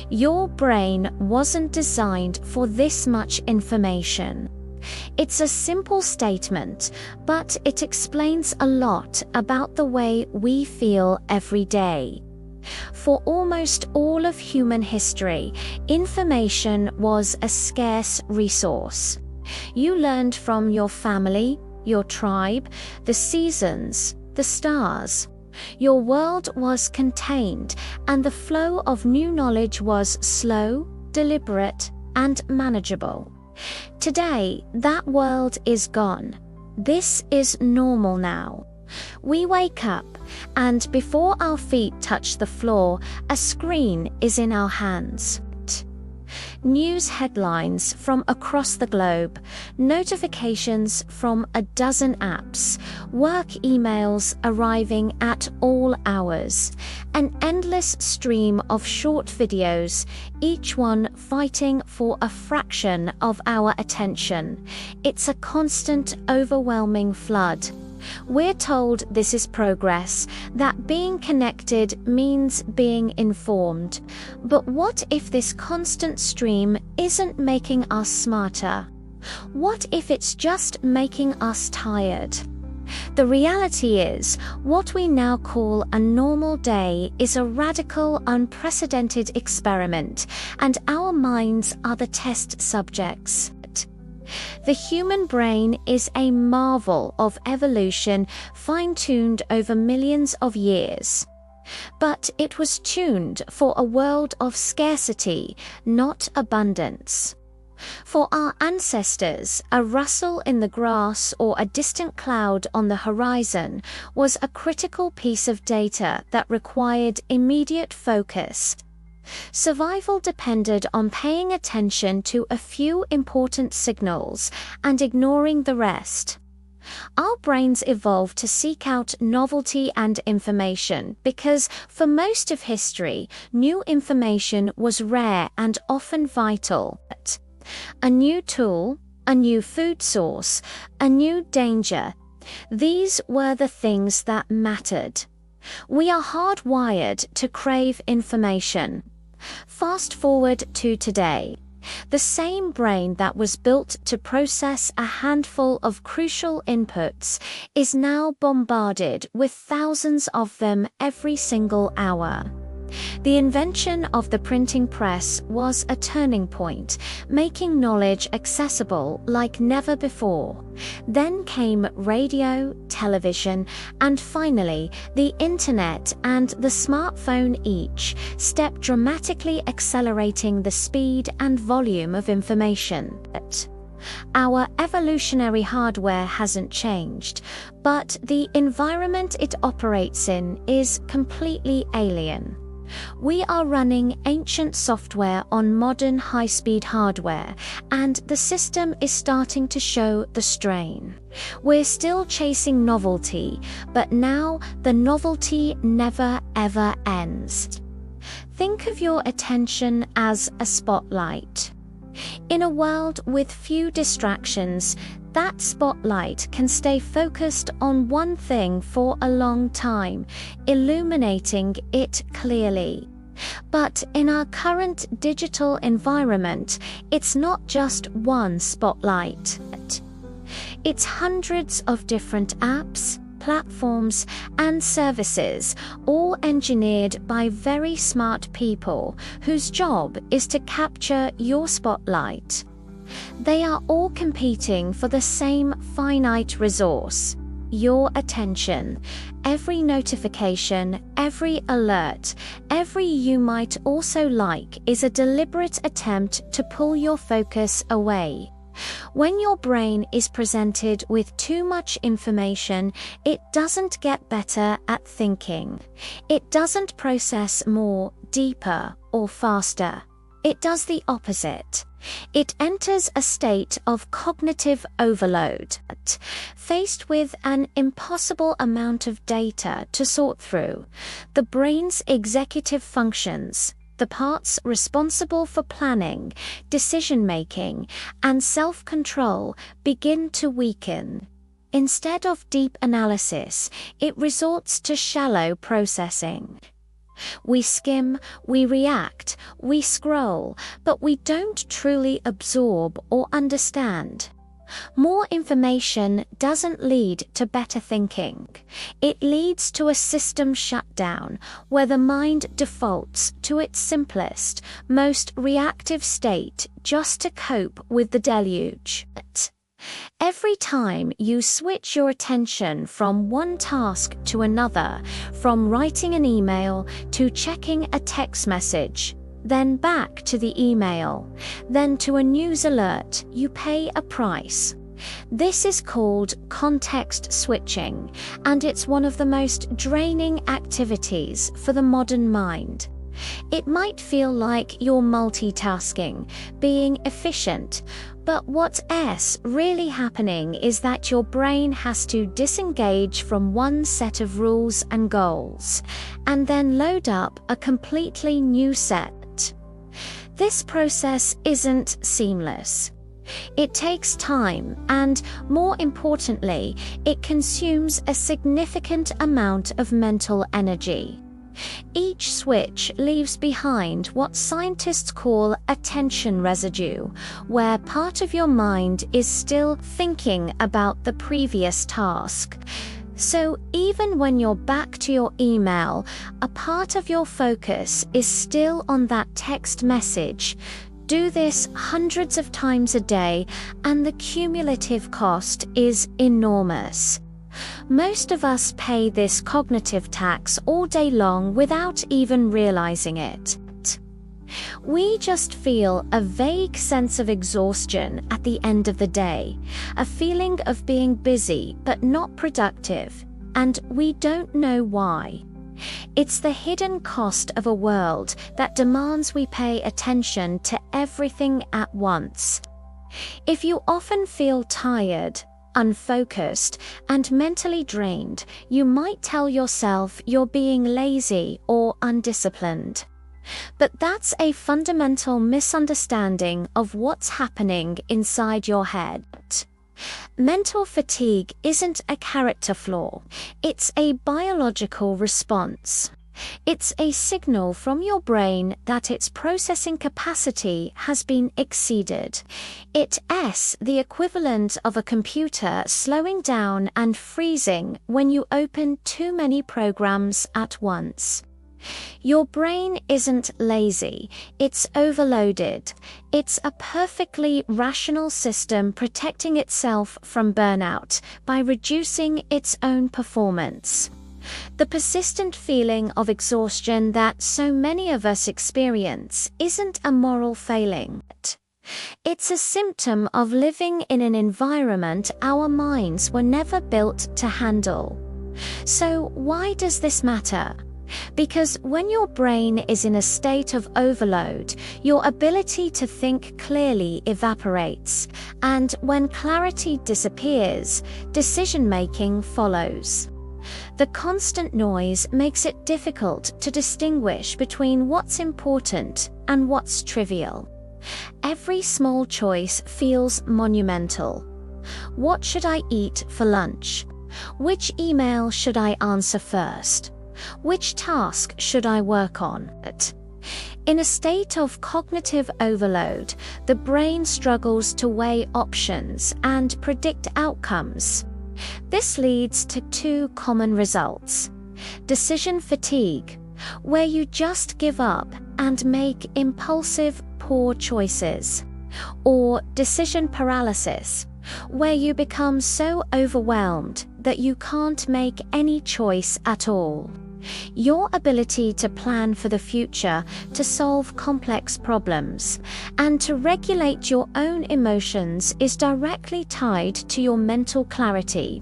Your brain wasn't designed for this much information. It's a simple statement, but it explains a lot about the way we feel every day. For almost all of human history, information was a scarce resource. You learned from your family, your tribe, the seasons, the stars. Your world was contained, and the flow of new knowledge was slow, deliberate, and manageable. Today, that world is gone. This is normal now. We wake up, and before our feet touch the floor, a screen is in our hands. News headlines from across the globe, notifications from a dozen apps, work emails arriving at all hours, an endless stream of short videos, each one fighting for a fraction of our attention. It's a constant, overwhelming flood. We're told this is progress, that being connected means being informed. But what if this constant stream isn't making us smarter? What if it's just making us tired? The reality is, what we now call a normal day is a radical, unprecedented experiment, and our minds are the test subjects. The human brain is a marvel of evolution, fine-tuned over millions of years. But it was tuned for a world of scarcity, not abundance. For our ancestors, a rustle in the grass or a distant cloud on the horizon was a critical piece of data that required immediate focus. Survival depended on paying attention to a few important signals and ignoring the rest. Our brains evolved to seek out novelty and information because, for most of history, new information was rare and often vital. A new tool, a new food source, a new danger. These were the things that mattered. We are hardwired to crave information. Fast forward to today. The same brain that was built to process a handful of crucial inputs is now bombarded with thousands of them every single hour. The invention of the printing press was a turning point, making knowledge accessible like never before. Then came radio, television, and finally the internet and the smartphone, each step dramatically accelerating the speed and volume of information. Our evolutionary hardware hasn't changed, but the environment it operates in is completely alien. We are running ancient software on modern high-speed hardware, and the system is starting to show the strain. We're still chasing novelty, but now the novelty never ever ends. Think of your attention as a spotlight. In a world with few distractions, that spotlight can stay focused on one thing for a long time, illuminating it clearly. But in our current digital environment, it's not just one spotlight. It's hundreds of different apps, platforms, and services, all engineered by very smart people whose job is to capture your spotlight. They are all competing for the same finite resource, your attention. Every notification, every alert, every "you might also like" is a deliberate attempt to pull your focus away. When your brain is presented with too much information, it doesn't get better at thinking. It doesn't process more, deeper, or faster. It does the opposite. It enters a state of cognitive overload. Faced with an impossible amount of data to sort through, the brain's executive functions, the parts responsible for planning, decision-making, and self-control, begin to weaken. Instead of deep analysis, it resorts to shallow processing. We skim, we react, we scroll, but we don't truly absorb or understand. More information doesn't lead to better thinking. It leads to a system shutdown where the mind defaults to its simplest, most reactive state just to cope with the deluge. Every time you switch your attention from one task to another, from writing an email to checking a text message, then back to the email, then to a news alert, you pay a price. This is called context switching, and it's one of the most draining activities for the modern mind. It might feel like you're multitasking, being efficient, but what's really happening is that your brain has to disengage from one set of rules and goals, and then load up a completely new set. This process isn't seamless. It takes time and, more importantly, it consumes a significant amount of mental energy. Each switch leaves behind what scientists call attention residue, where part of your mind is still thinking about the previous task. So even when you're back to your email, a part of your focus is still on that text message. Do this hundreds of times a day, and the cumulative cost is enormous. Most of us pay this cognitive tax all day long without even realizing it. We just feel a vague sense of exhaustion at the end of the day, a feeling of being busy but not productive, and we don't know why. It's the hidden cost of a world that demands we pay attention to everything at once. If you often feel tired, unfocused, and mentally drained, you might tell yourself you're being lazy or undisciplined. But that's a fundamental misunderstanding of what's happening inside your head. Mental fatigue isn't a character flaw, it's a biological response. It's a signal from your brain that its processing capacity has been exceeded. It's the equivalent of a computer slowing down and freezing when you open too many programs at once. Your brain isn't lazy, it's overloaded. It's a perfectly rational system protecting itself from burnout by reducing its own performance. The persistent feeling of exhaustion that so many of us experience isn't a moral failing. It's a symptom of living in an environment our minds were never built to handle. So why does this matter? Because when your brain is in a state of overload, your ability to think clearly evaporates, and when clarity disappears, decision-making follows. The constant noise makes it difficult to distinguish between what's important and what's trivial. Every small choice feels monumental. What should I eat for lunch? Which email should I answer first? Which task should I work on? In a state of cognitive overload, the brain struggles to weigh options and predict outcomes. This leads to two common results: decision fatigue, where you just give up and make impulsive, poor choices, or decision paralysis, where you become so overwhelmed that you can't make any choice at all. Your ability to plan for the future, to solve complex problems, and to regulate your own emotions is directly tied to your mental clarity.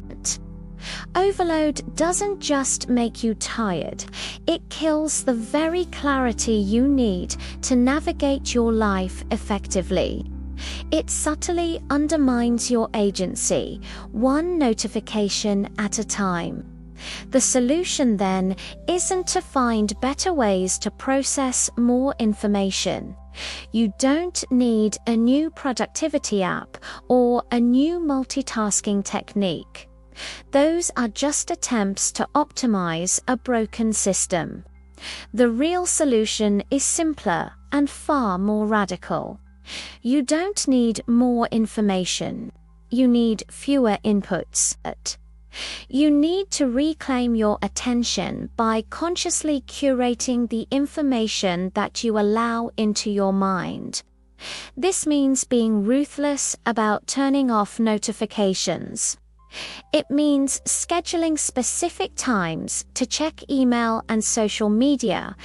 Overload doesn't just make you tired, it kills the very clarity you need to navigate your life effectively. It subtly undermines your agency, one notification at a time. The solution then isn't to find better ways to process more information. You don't need a new productivity app or a new multitasking technique. Those are just attempts to optimize a broken system. The real solution is simpler and far more radical. You don't need more information. You need fewer inputs. You need to reclaim your attention by consciously curating the information that you allow into your mind. This means being ruthless about turning off notifications. It means scheduling specific times to check email and social media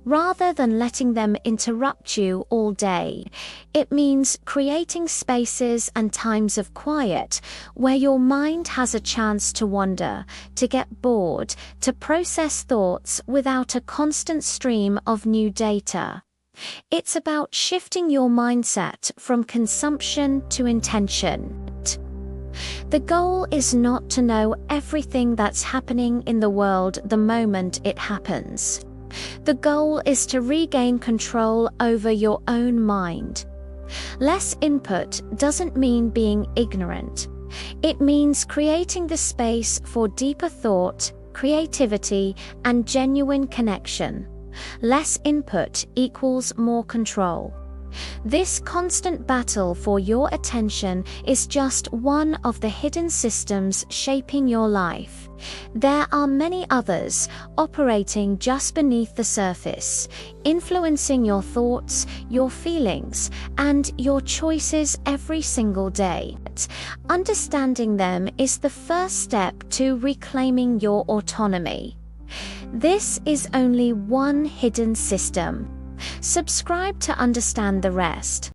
rather than letting them interrupt you all day. It means creating spaces and times of quiet where your mind has a chance to wander, to get bored, to process thoughts without a constant stream of new data. It's about shifting your mindset from consumption to intention. The goal is not to know everything that's happening in the world the moment it happens. The goal is to regain control over your own mind. Less input doesn't mean being ignorant. It means creating the space for deeper thought, creativity, and genuine connection. Less input equals more control. This constant battle for your attention is just one of the hidden systems shaping your life. There are many others operating just beneath the surface, influencing your thoughts, your feelings, and your choices every single day. Understanding them is the first step to reclaiming your autonomy. This is only one hidden system. Subscribe to understand the rest.